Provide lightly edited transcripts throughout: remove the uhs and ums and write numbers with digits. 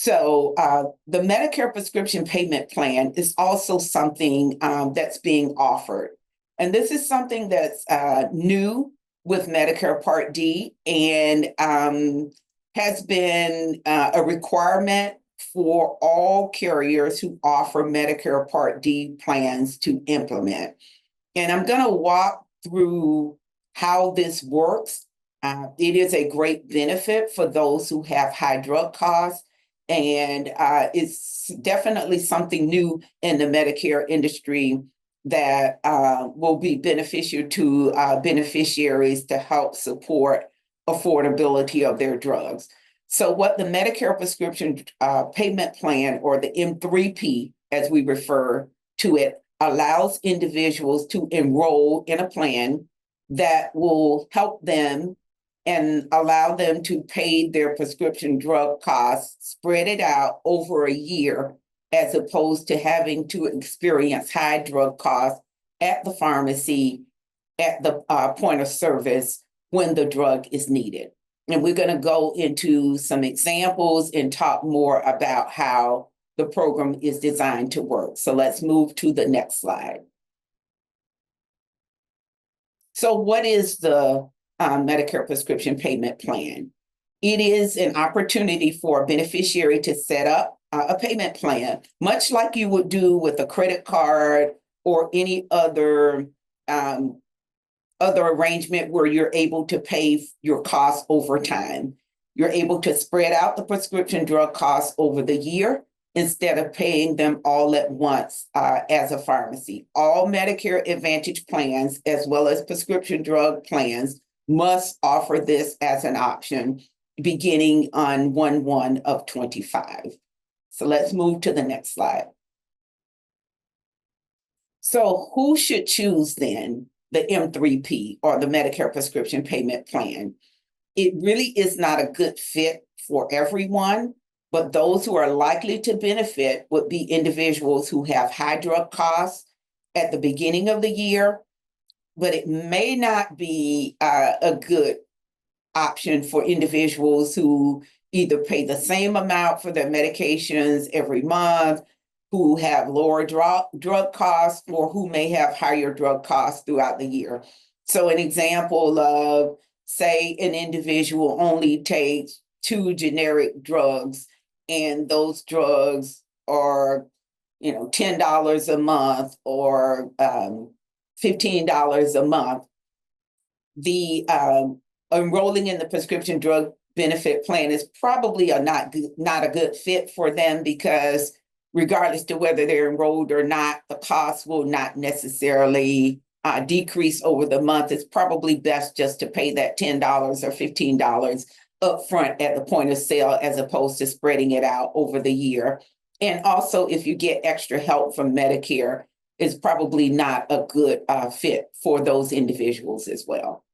The Medicare prescription payment plan is also something that's being offered. And this is something that's new with Medicare Part D and has been a requirement for all carriers who offer Medicare Part D plans to implement. And I'm going to walk through how this works. It is a great benefit for those who have high drug costs, and it's definitely something new in the Medicare industry that will be beneficial to beneficiaries to help support affordability of their drugs. So what the Medicare prescription payment plan, or the M3P as we refer to it, allows individuals to enroll in a plan that will help them and allow them to pay their prescription drug costs, spread it out over a year, as opposed to having to experience high drug costs at the pharmacy, at the point of service when the drug is needed. And we're going to go into some examples and talk more about how the program is designed to work. So let's move to the next slide. So what is the Medicare prescription payment plan? It is an opportunity for a beneficiary to set up a payment plan, much like you would do with a credit card or any other arrangement where you're able to pay your costs over time. You're able to spread out the prescription drug costs over the year instead of paying them all at once as a pharmacy. All Medicare Advantage plans, as well as prescription drug plans, must offer this as an option beginning on 1/1 of 25. So let's move to the next slide. So who should choose then the M3P, or the Medicare prescription payment plan? It really is not a good fit for everyone, but those who are likely to benefit would be individuals who have high drug costs at the beginning of the year, but it may not be a good option for individuals who either pay the same amount for their medications every month, who have lower drug costs, or who may have higher drug costs throughout the year. So an example of, say, an individual only takes 2 generic drugs, and those drugs are, $10 a month or $15 a month. The enrolling in the prescription drug benefit plan is probably not a good fit for them, because regardless to whether they're enrolled or not, the cost will not necessarily decrease over the month. It's probably best just to pay that $10 or $15 upfront at the point of sale, as opposed to spreading it out over the year. And also, if you get extra help from Medicare, it's probably not a good fit for those individuals as well.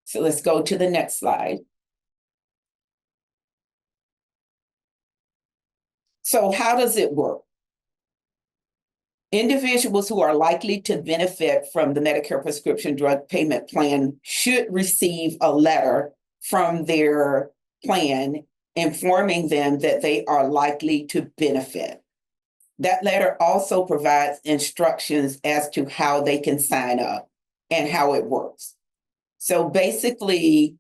So let's go to the next slide. So how does it work? Individuals who are likely to benefit from the Medicare prescription drug payment plan should receive a letter from their plan informing them that they are likely to benefit. That letter also provides instructions as to how they can sign up and how it works. So basically,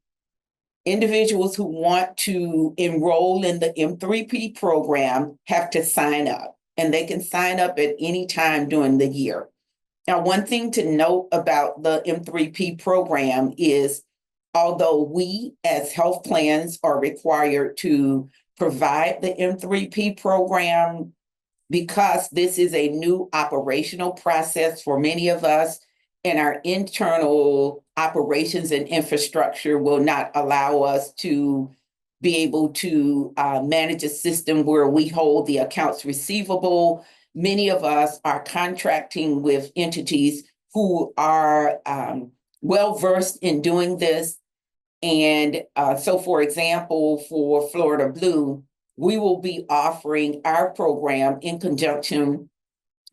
individuals who want to enroll in the M3P program have to sign up, and they can sign up at any time during the year. Now, one thing to note about the M3P program is, although we as health plans are required to provide the M3P program, because this is a new operational process for many of us, and our internal operations and infrastructure will not allow us to be able to manage a system where we hold the accounts receivable. Many of us are contracting with entities who are well-versed in doing this. And so, for example, for Florida Blue, we will be offering our program in conjunction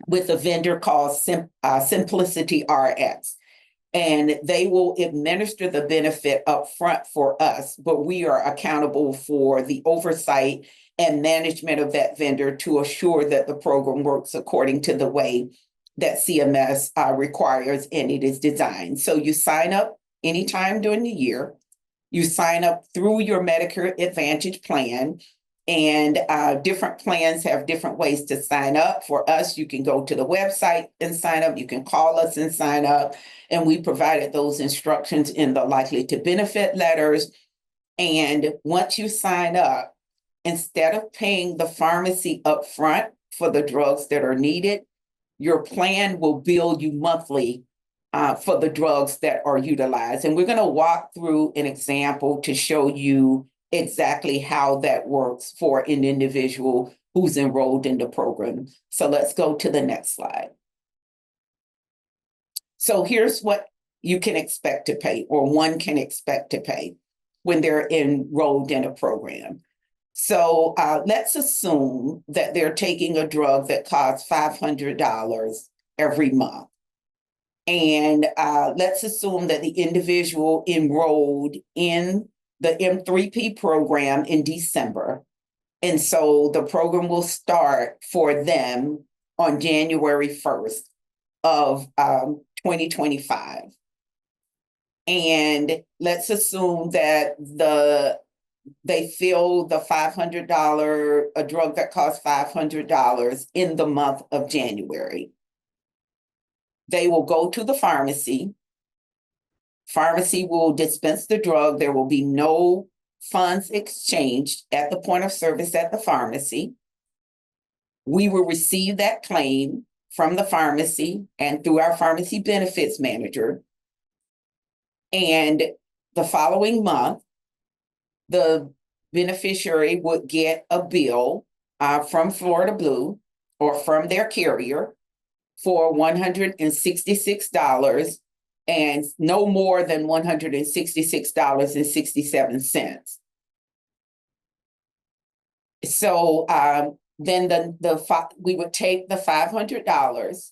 with a vendor called Simplicity RX. And they will administer the benefit up front for us, but we are accountable for the oversight and management of that vendor to assure that the program works according to the way that CMS requires and it is designed. So you sign up anytime during the year. You sign up through your Medicare Advantage plan, and different plans have different ways to sign up. For us, you can go to the website and sign up. You can call us and sign up. And we provided those instructions in the likely to benefit letters. And once you sign up, instead of paying the pharmacy upfront for the drugs that are needed, your plan will bill you monthly for the drugs that are utilized. And we're going to walk through an example to show you exactly how that works for an individual who's enrolled in the program. So let's go to the next slide. So here's what you can expect to pay, or one can expect to pay when they're enrolled in a program. So let's assume that they're taking a drug that costs $500 every month. And let's assume that the individual enrolled in the M3P program in December. And so the program will start for them on January 1st of 2025. And let's assume that they fill the $500, a drug that costs $500 in the month of January. They will go to the pharmacy. Pharmacy will dispense the drug. There will be no funds exchanged at the point of service at the pharmacy. We will receive that claim from the pharmacy and through our pharmacy benefits manager. And the following month, the beneficiary would get a bill from Florida Blue or from their carrier for $166 and no more than $166.67. So then we would take the $500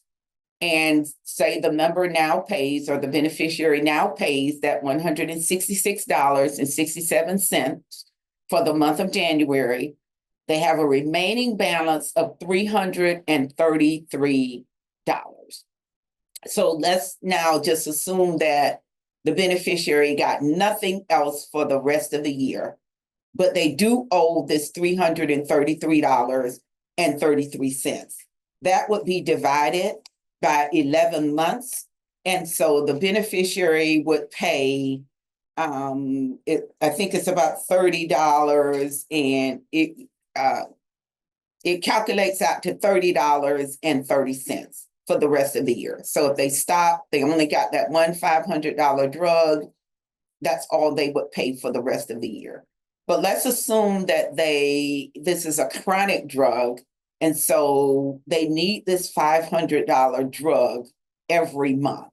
and say the member now pays, or the beneficiary now pays, that $166.67 for the month of January. They have a remaining balance of $333. So let's now just assume that the beneficiary got nothing else for the rest of the year, but they do owe this $333.33. That would be divided by 11 months. And so the beneficiary would pay, I think it's about $30, and it calculates out to $30.30 for the rest of the year. So if they stop, they only got that one $500 drug, that's all they would pay for the rest of the year. But let's assume that this is a chronic drug, and so they need this $500 drug every month.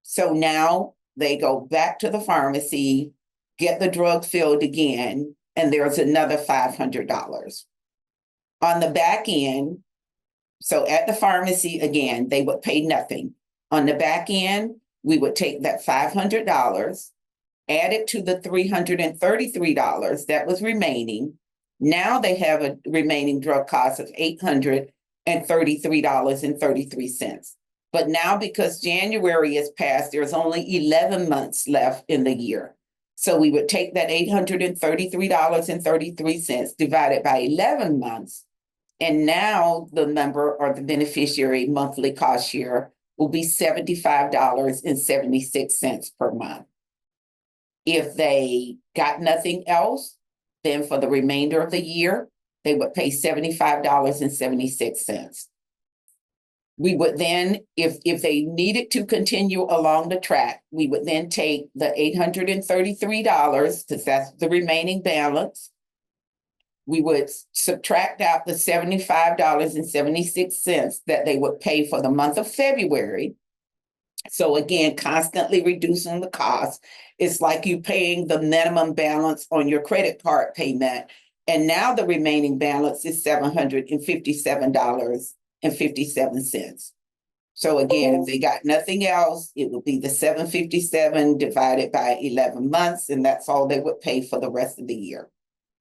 So now they go back to the pharmacy, get the drug filled again, and there's another $500. On the back end, so at the pharmacy, again, they would pay nothing. On the back end, we would take that $500, add it to the $333 that was remaining. Now they have a remaining drug cost of $833.33. But now, because January is past, there's only 11 months left in the year. So we would take that $833.33 divided by 11 months. And now the member or the beneficiary monthly cost share will be $75.76 per month. If they got nothing else, then for the remainder of the year, they would pay $75.76. We would then, if they needed to continue along the track, we would then take the $833, because that's the remaining balance. We would subtract out the $75.76 that they would pay for the month of February. So again, constantly reducing the cost. It's like you paying the minimum balance on your credit card payment. And now the remaining balance is $757.57. So again, if they got nothing else, it would be the $757 divided by 11 months, and that's all they would pay for the rest of the year.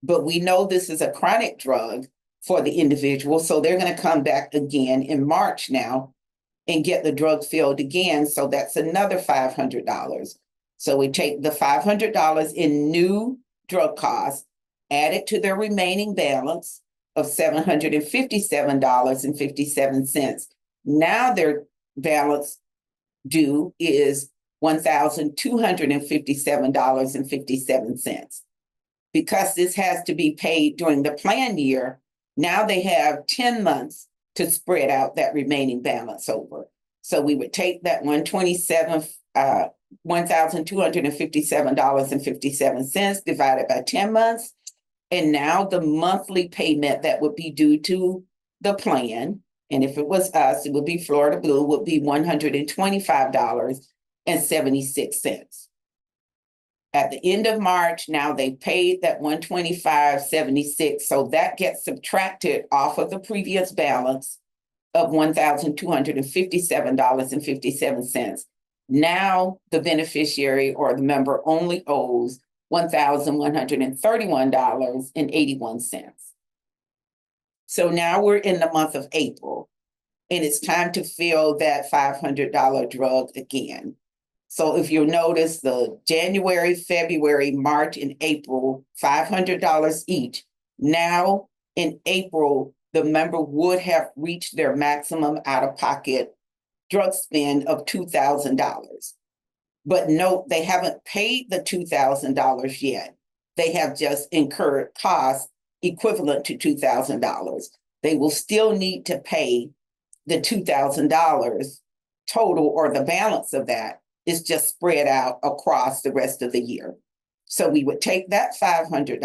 But we know this is a chronic drug for the individual, so they're going to come back again in March now and get the drug filled again. So that's another $500. So we take the $500 in new drug costs, add it to their remaining balance of $757.57. Now their balance due is $1,257.57. Because this has to be paid during the plan year, now they have 10 months to spread out that remaining balance over. So we would take that $1,257.57 divided by 10 months. And now the monthly payment that would be due to the plan, and if it was us, it would be Florida Blue, would be $125.76. At the end of March, now they paid that $125.76. So that gets subtracted off of the previous balance of $1,257.57. Now the beneficiary or the member only owes $1,131.81. So now we're in the month of April, and it's time to fill that $500 drug again. So if you'll notice, the January, February, March, and April, $500 each. Now in April, the member would have reached their maximum out-of-pocket drug spend of $2,000. But note, they haven't paid the $2,000 yet. They have just incurred costs equivalent to $2,000. They will still need to pay the $2,000 total, or the balance of that is just spread out across the rest of the year. So we would take that $500,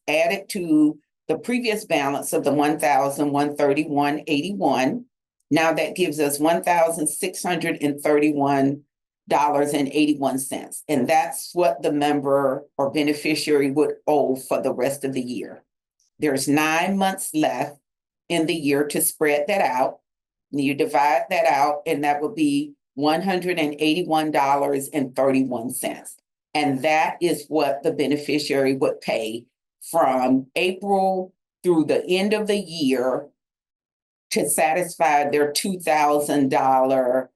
add it to the previous balance of the $1,131.81. Now that gives us $1,631.81. And that's what the member or beneficiary would owe for the rest of the year. There's 9 months left in the year to spread that out. You divide that out, and that would be $181.31. And that is what the beneficiary would pay from April through the end of the year to satisfy their $2,000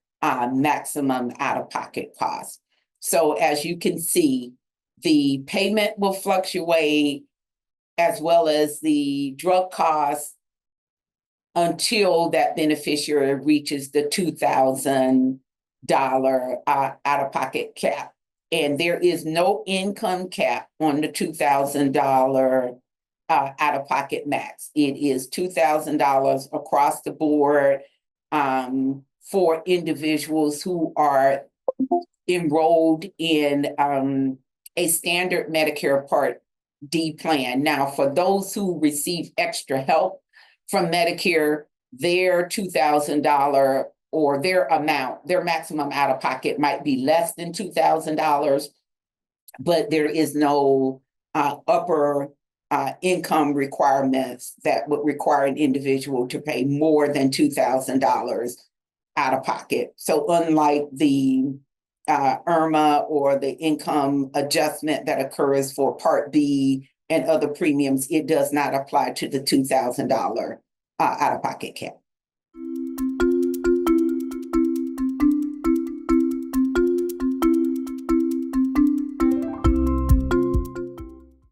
maximum out-of-pocket cost. So as you can see, the payment will fluctuate as well as the drug costs until that beneficiary reaches the $2,000 out-of-pocket cap. And there is no income cap on the $2,000 out-of-pocket max. It is $2,000 across the board for individuals who are enrolled in a standard Medicare Part D plan. Now, for those who receive extra help from Medicare, their $2,000 or their amount, their maximum out-of-pocket might be less than $2,000, but there is no upper income requirements that would require an individual to pay more than $2,000 out of pocket. So unlike the IRMA or the income adjustment that occurs for Part B and other premiums, it does not apply to the $2,000 out-of-pocket cap.